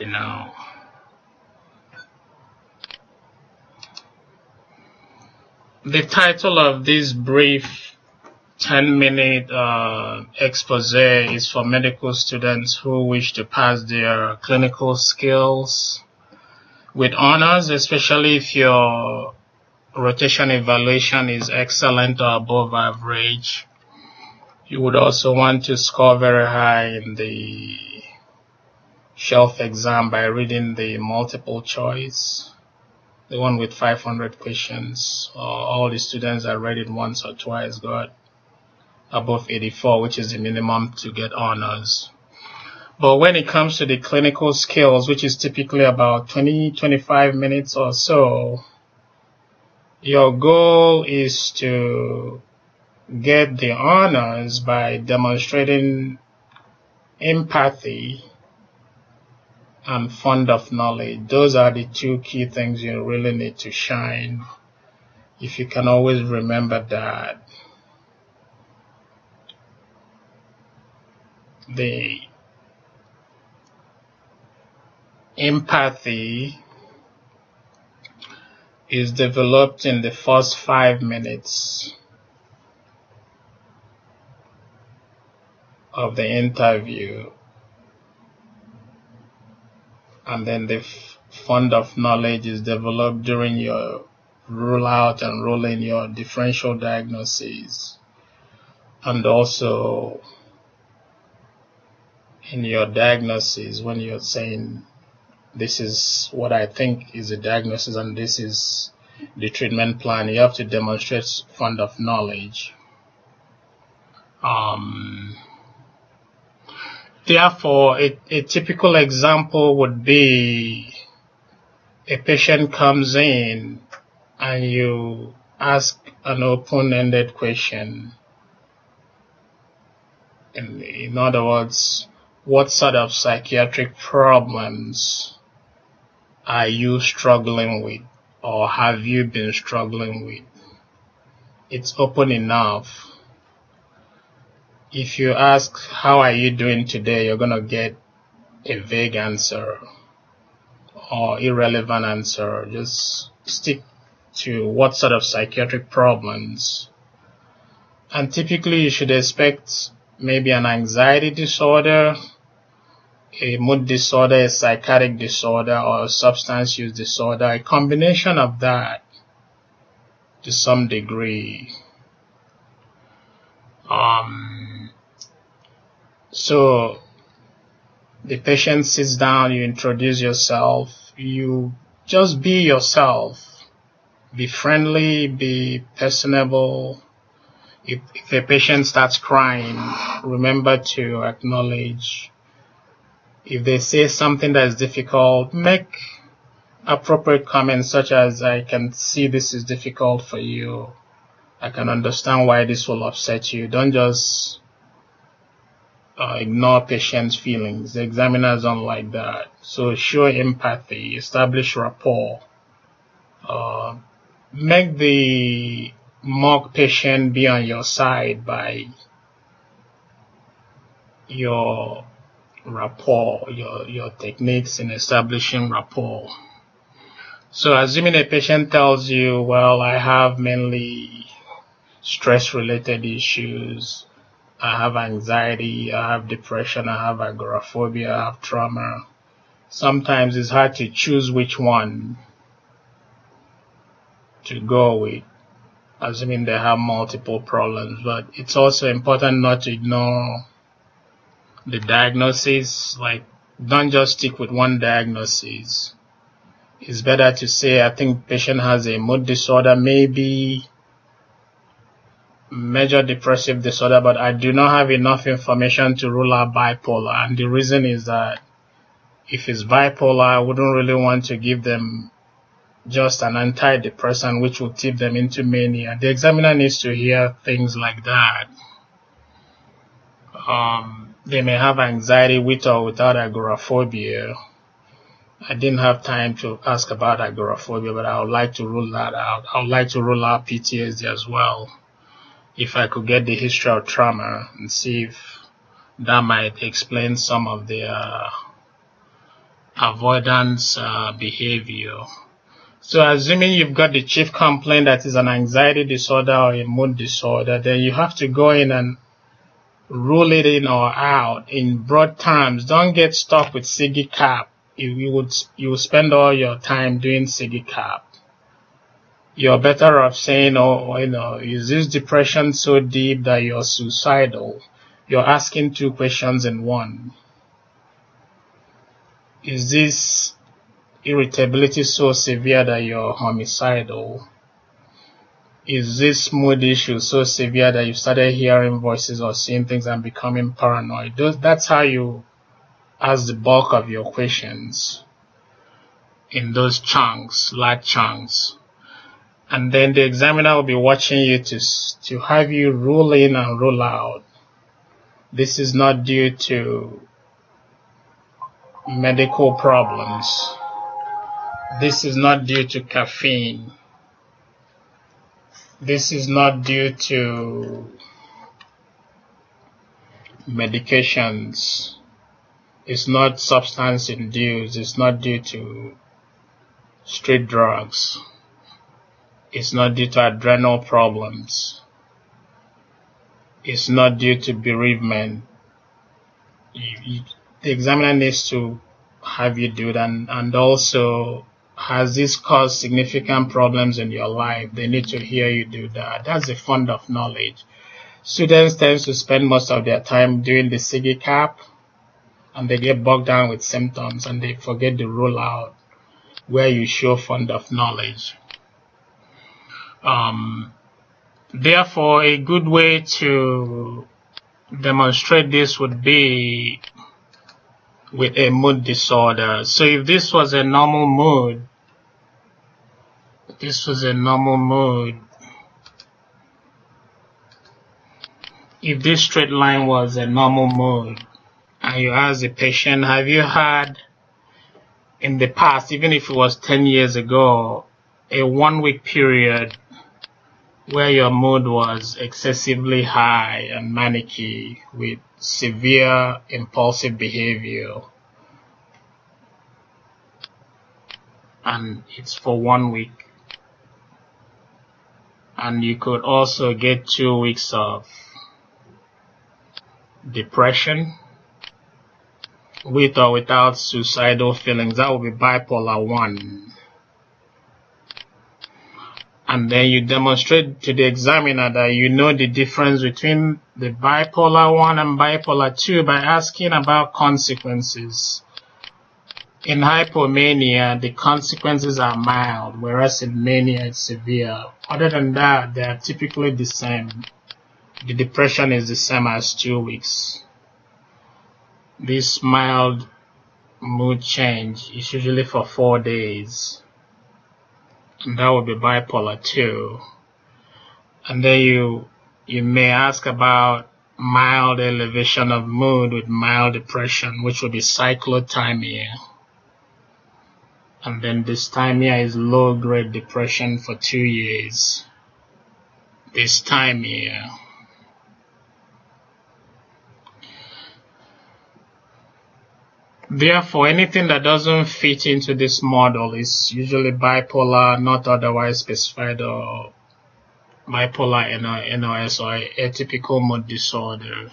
Now, the title of this brief 10-minute expose is for medical students who wish to pass their clinical skills with honors, especially if your rotation evaluation is excellent or above average. You would also want to score very high in the shelf exam by reading the multiple choice, the one with 500 questions. All the students that read it once or twice got above 84, which is the minimum to get honors. But when it comes to the clinical skills, which is typically about 20-25 minutes or so, your goal is to get the honors by demonstrating empathy and fund of knowledge. Those are the two key things you really need to shine. If you can always remember that, the empathy is developed in the first 5 minutes of the interview, and then the fund of knowledge is developed during your rule out and roll in your differential diagnoses, and also in your diagnosis when you're saying this is what I think is a diagnosis and this is the treatment plan. You have to demonstrate fund of knowledge. Therefore, a typical example would be a patient comes in and you ask an open-ended question. In other words, what sort of psychiatric problems are you struggling with, or have you been struggling with? It's open enough. If you ask, how are you doing today, you're going to get a vague answer or irrelevant answer. Just stick to what sort of psychiatric problems. And typically you should expect maybe an anxiety disorder, a mood disorder, a psychotic disorder, or a substance use disorder, a combination of that to some degree. So the patient sits down, you introduce yourself, you just be yourself, be friendly, be personable. If a patient starts crying, remember to acknowledge. If they say something that is difficult, make appropriate comments such as, I can see this is difficult for you. I can understand why this will upset you. Don't just ignore patients' feelings. The examiners don't like that. So show empathy, establish rapport. Make the mock patient be on your side by your rapport, your techniques in establishing rapport. So assuming a patient tells you, well, I have mainly stress-related issues, I have anxiety, I have depression, I have agoraphobia, I have trauma. Sometimes it's hard to choose which one to go with, assuming they have multiple problems. But it's also important not to ignore the diagnosis. Like, don't just stick with one diagnosis. It's better to say, I think patient has a mood disorder, maybe major depressive disorder, but I do not have enough information to rule out bipolar. And the reason is that if it's bipolar, I wouldn't really want to give them just an antidepressant which will tip them into mania. The examiner needs to hear things like that. They may have anxiety with or without agoraphobia. I didn't have time to ask about agoraphobia, but I would like to rule that out. I would like to rule out PTSD as well. If I could get the history of trauma and see if that might explain some of the avoidance behavior. So assuming you've got the chief complaint that is an anxiety disorder or a mood disorder, then you have to go in and rule it in or out in broad terms. Don't get stuck with SIGI-CAP. You will spend all your time doing SIGI-CAP. You're better off saying, oh, is this depression so deep that you're suicidal? You're asking two questions in one. Is this irritability so severe that you're homicidal? Is this mood issue so severe that you started hearing voices or seeing things and becoming paranoid? That's how you ask the bulk of your questions in those chunks, large chunks. And then the examiner will be watching you to have you rule in and rule out. This is not due to medical problems. This is not due to caffeine. This is not due to medications. It's not substance induced. It's not due to street drugs. It's not due to adrenal problems. It's not due to bereavement. The examiner needs to have you do that, and also, has this caused significant problems in your life? They need to hear you do that. That's a fund of knowledge. Students tend to spend most of their time doing the SIGI-CAP, and they get bogged down with symptoms, and they forget to rule out where you show fund of knowledge. Therefore, a good way to demonstrate this would be with a mood disorder. So if this was a normal mood, if this straight line was a normal mood, and you ask the patient, have you had in the past, even if it was 10 years ago, a 1-week period where your mood was excessively high and manicky with severe impulsive behavior, and it's for 1 week, and you could also get 2 weeks of depression with or without suicidal feelings, that would be bipolar 1. And then you demonstrate to the examiner that you know the difference between the bipolar 1 and bipolar 2 by asking about consequences. In hypomania, the consequences are mild, whereas in mania it's severe. Other than that, they are typically the same. The depression is the same as 2 weeks. This mild mood change is usually for 4 days. And that would be bipolar 2. And then you may ask about mild elevation of mood with mild depression, which would be cyclothymia. And then dysthymia is low-grade depression for 2 years. Dysthymia. Therefore, anything that doesn't fit into this model is usually bipolar, not otherwise specified, or bipolar NOS or atypical mood disorder.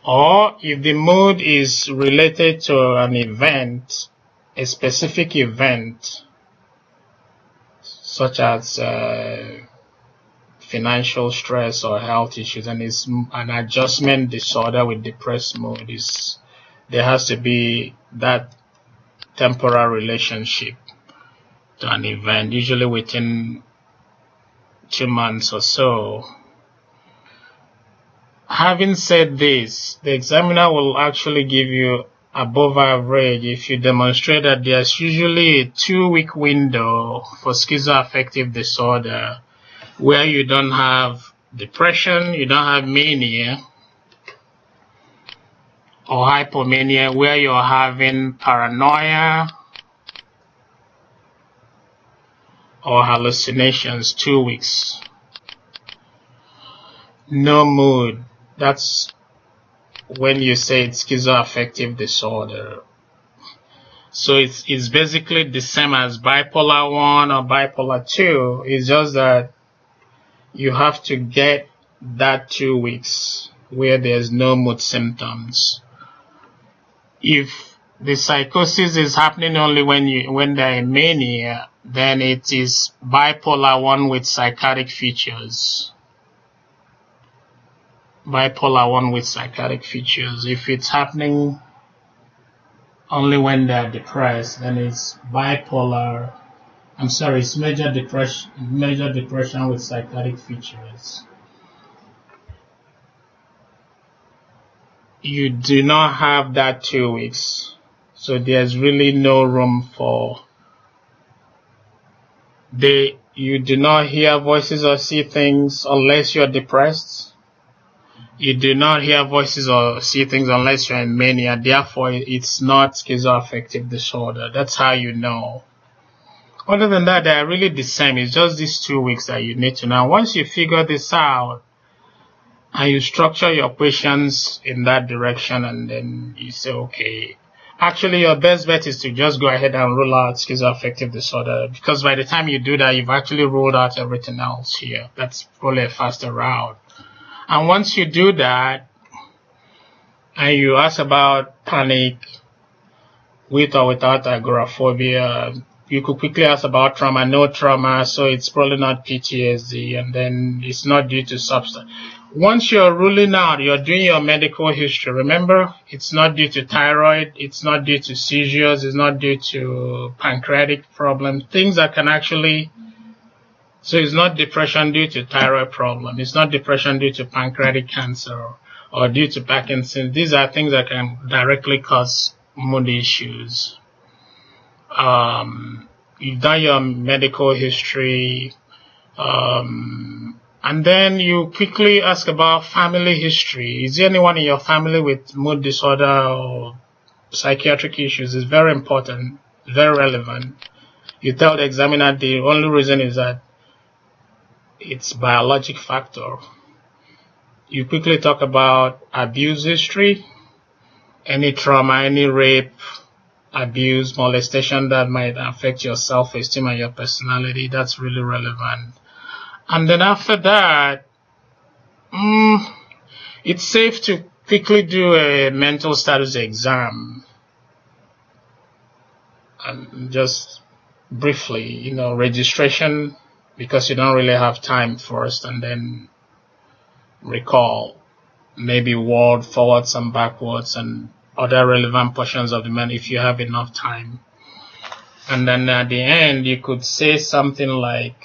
Or if the mood is related to an event, a specific event, such as financial stress or health issues, and is an adjustment disorder with depressed mood, there has to be that temporal relationship to an event, usually within 2 months or so. Having said this, the examiner will actually give you above average if you demonstrate that there's usually a 2-week window for schizoaffective disorder where you don't have depression, you don't have mania, or hypomania, where you're having paranoia or hallucinations. 2 weeks. No mood. That's when you say it's schizoaffective disorder. So it's basically the same as bipolar 1 or bipolar 2. It's just that you have to get that 2 weeks where there's no mood symptoms. If the psychosis is happening only when they're in mania, then it is bipolar 1 with psychotic features. Bipolar 1 with psychotic features. If it's happening only when they're depressed, then it's bipolar. It's major depression with psychotic features. You do not have that 2 weeks. So there's really no room for you do not hear voices or see things unless you're depressed. You do not hear voices or see things unless you're in mania. Therefore, it's not schizoaffective disorder. That's how you know. Other than that, they are really the same. It's just these 2 weeks that you need to know. Once you figure this out and you structure your questions in that direction, and then you say, okay, actually your best bet is to just go ahead and rule out schizoaffective disorder, because by the time you do that, you've actually ruled out everything else here. That's probably a faster route. And once you do that, and you ask about panic with or without agoraphobia, you could quickly ask about trauma. No trauma, so it's probably not PTSD, and then it's not due to substance. Once you're ruling out, you're doing your medical history. Remember, it's not due to thyroid, it's not due to seizures, it's not due to pancreatic problems, things that can actually... So it's not depression due to thyroid problem, it's not depression due to pancreatic cancer or due to Parkinson's. These are things that can directly cause mood issues. You've done your medical history, and then you quickly ask about family history. Is there anyone in your family with mood disorder or psychiatric issues? It's very important, very relevant. You tell the examiner the only reason is that it's biologic factor. You quickly talk about abuse history, any trauma, any rape, abuse, molestation that might affect your self-esteem and your personality. That's really relevant. And then after that, it's safe to quickly do a mental status exam. And just briefly, registration, because you don't really have time first, and then recall maybe word forwards and backwards and other relevant portions of the man if you have enough time. And then at the end, you could say something like,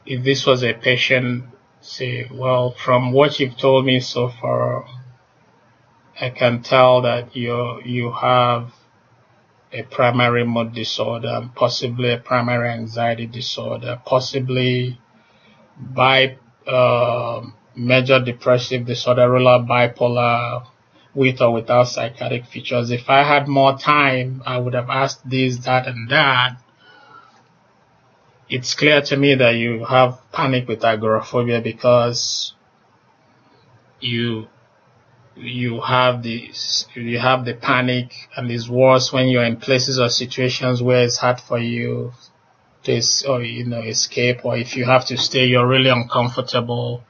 if this was a patient, say, well, from what you've told me so far, I can tell that you have a primary mood disorder, possibly a primary anxiety disorder, possibly major depressive disorder, bipolar, with or without psychotic features. If I had more time, I would have asked this, that, and that. It's clear to me that you have panic with agoraphobia because you have the panic, and it's worse when you're in places or situations where it's hard for you to escape, or if you have to stay, you're really uncomfortable.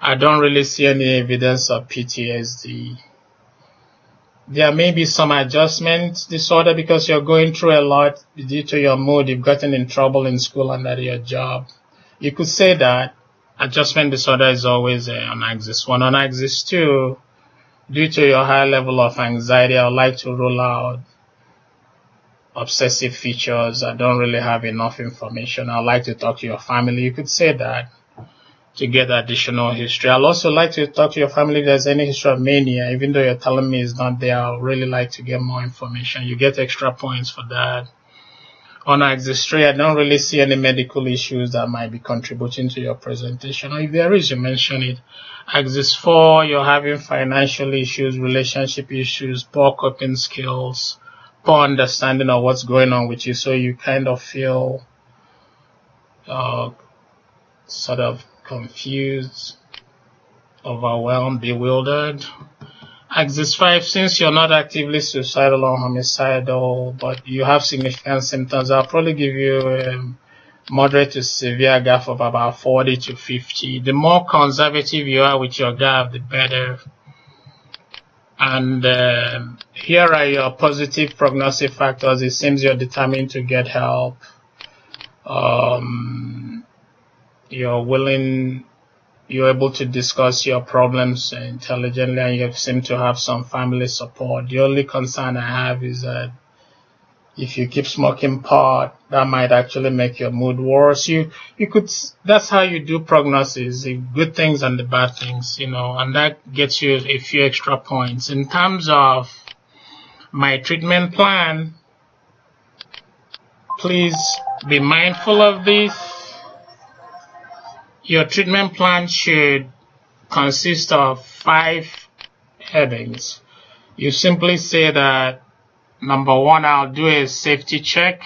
I don't really see any evidence of PTSD. There may be some adjustment disorder because you're going through a lot due to your mood. You've gotten in trouble in school and at your job. You could say that adjustment disorder is always on axis 1. On axis 2, due to your high level of anxiety, I would like to rule out obsessive features. I don't really have enough information. I'd like to talk to your family. You could say that to get additional history. I'd also like to talk to your family if there's any history of mania. Even though you're telling me it's not there, I'd really like to get more information. You get extra points for that. On axis 3, I don't really see any medical issues that might be contributing to your presentation. Or if there is, you mention it. Axis 4, you're having financial issues, relationship issues, poor coping skills, poor understanding of what's going on with you. So you kind of feel sort of confused overwhelmed, bewildered. Axis 5, since you're not actively suicidal or homicidal, but you have significant symptoms, I'll probably give you moderate to severe GAF of about 40 to 50. The more conservative you are with your GAF, the better. And here are your positive prognostic factors. It seems you're determined to get help. You're able to discuss your problems intelligently, and you seem to have some family support. The only concern I have is that if you keep smoking pot, that might actually make your mood worse. That's how you do prognosis, the good things and the bad things, and that gets you a few extra points. In terms of my treatment plan, please be mindful of this. Your treatment plan should consist of 5 headings. You simply say that, number 1, I'll do a safety check.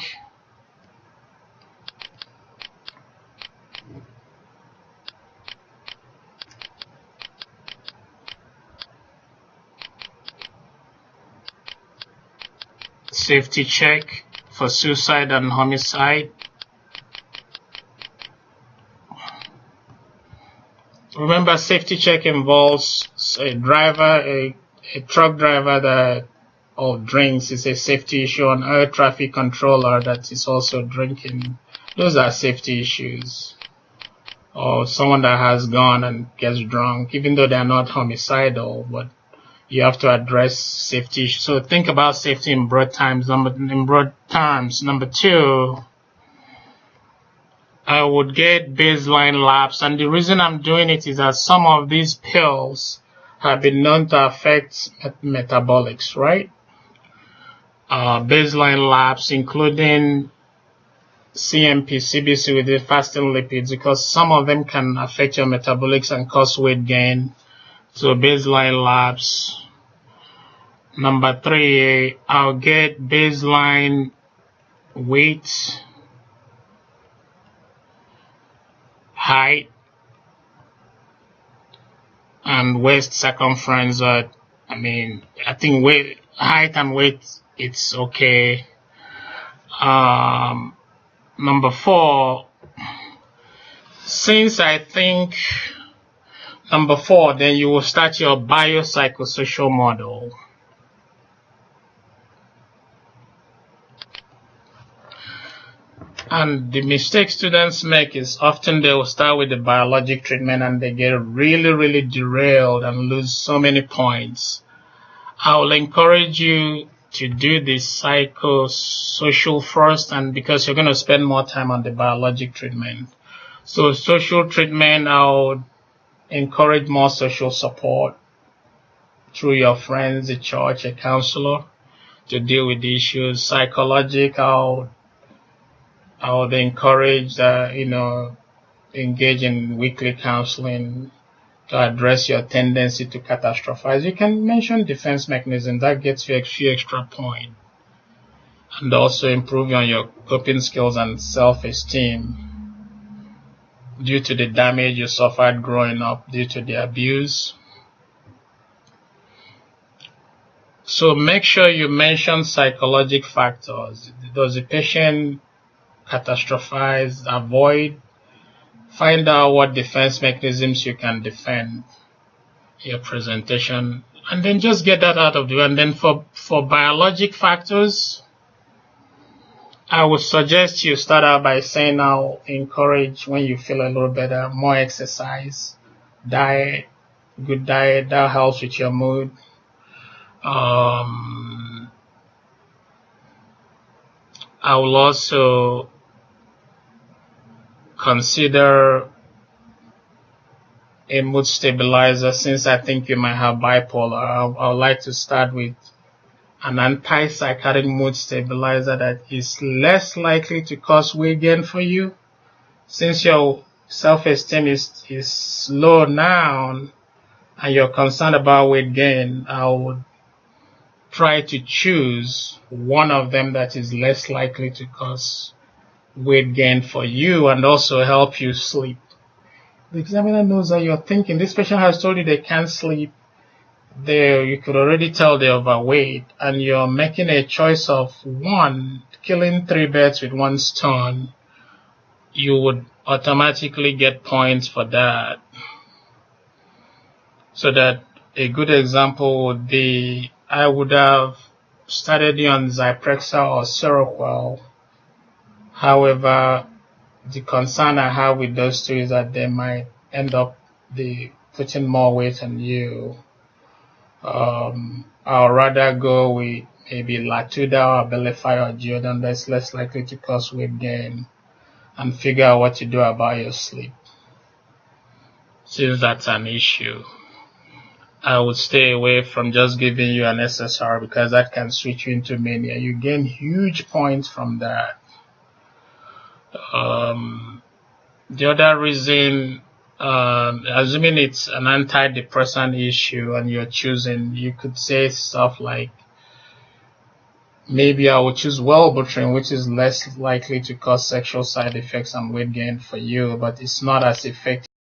Safety check for suicide and homicide. Remember, safety check involves a truck driver that drinks is a safety issue, an air traffic controller that is also drinking. Those are safety issues. Or someone that has gone and gets drunk, even though they're not homicidal, but you have to address safety issues. So think about safety in broad terms. Number 2, I would get baseline labs, and the reason I'm doing it is that some of these pills have been known to affect metabolics, right? Baseline labs, including CMP, CBC with the fasting lipids, because some of them can affect your metabolics and cause weight gain. So baseline labs. Number 3, I'll get baseline weight, height, and waist circumference. I think height and weight, it's okay. Number 4, since I think number 4, then you will start your biopsychosocial model. And the mistake students make is often they will start with the biologic treatment and they get really, really derailed and lose so many points. I will encourage you to do the psychosocial first, and because you're going to spend more time on the biologic treatment. So social treatment, I would encourage more social support through your friends, the church, a counselor to deal with the issues. Psychological, I would encourage engage in weekly counseling to address your tendency to catastrophize. You can mention defense mechanism. That gets you a few extra points. And also improve on your coping skills and self-esteem due to the damage you suffered growing up due to the abuse. So make sure you mention psychological factors. Does the patient catastrophize? Avoid. Find out what defense mechanisms you can defend your presentation, and then just get that out of the way. And then for biologic factors, I would suggest you start out by saying, I'll encourage, when you feel a little better, more exercise, diet, good diet, that helps with your mood. I will also consider a mood stabilizer. Since I think you might have bipolar, I would like to start with an antipsychotic mood stabilizer that is less likely to cause weight gain for you. Since your self-esteem is low now and you're concerned about weight gain, I would try to choose one of them that is less likely to cause weight gain for you and also help you sleep. The examiner knows that you're thinking. This patient has told you they can't sleep. You could already tell they're overweight, and you're making a choice of killing 3 birds with 1 stone. You would automatically get points for that. So that a good example would be, I would have started you on Zyprexa or Seroquel. However, the concern I have with those 2 is that they might end up putting more weight on you. I'll rather go with maybe Latuda or Abilify or Geodan that's less likely to cause weight gain, and figure out what to do about your sleep. Since that's an issue, I would stay away from just giving you an SSR, because that can switch you into mania. You gain huge points from that. The other reason, assuming it's an antidepressant issue and you're choosing, you could say stuff like, maybe I would choose Wellbutrin, which is less likely to cause sexual side effects and weight gain for you, but it's not as effective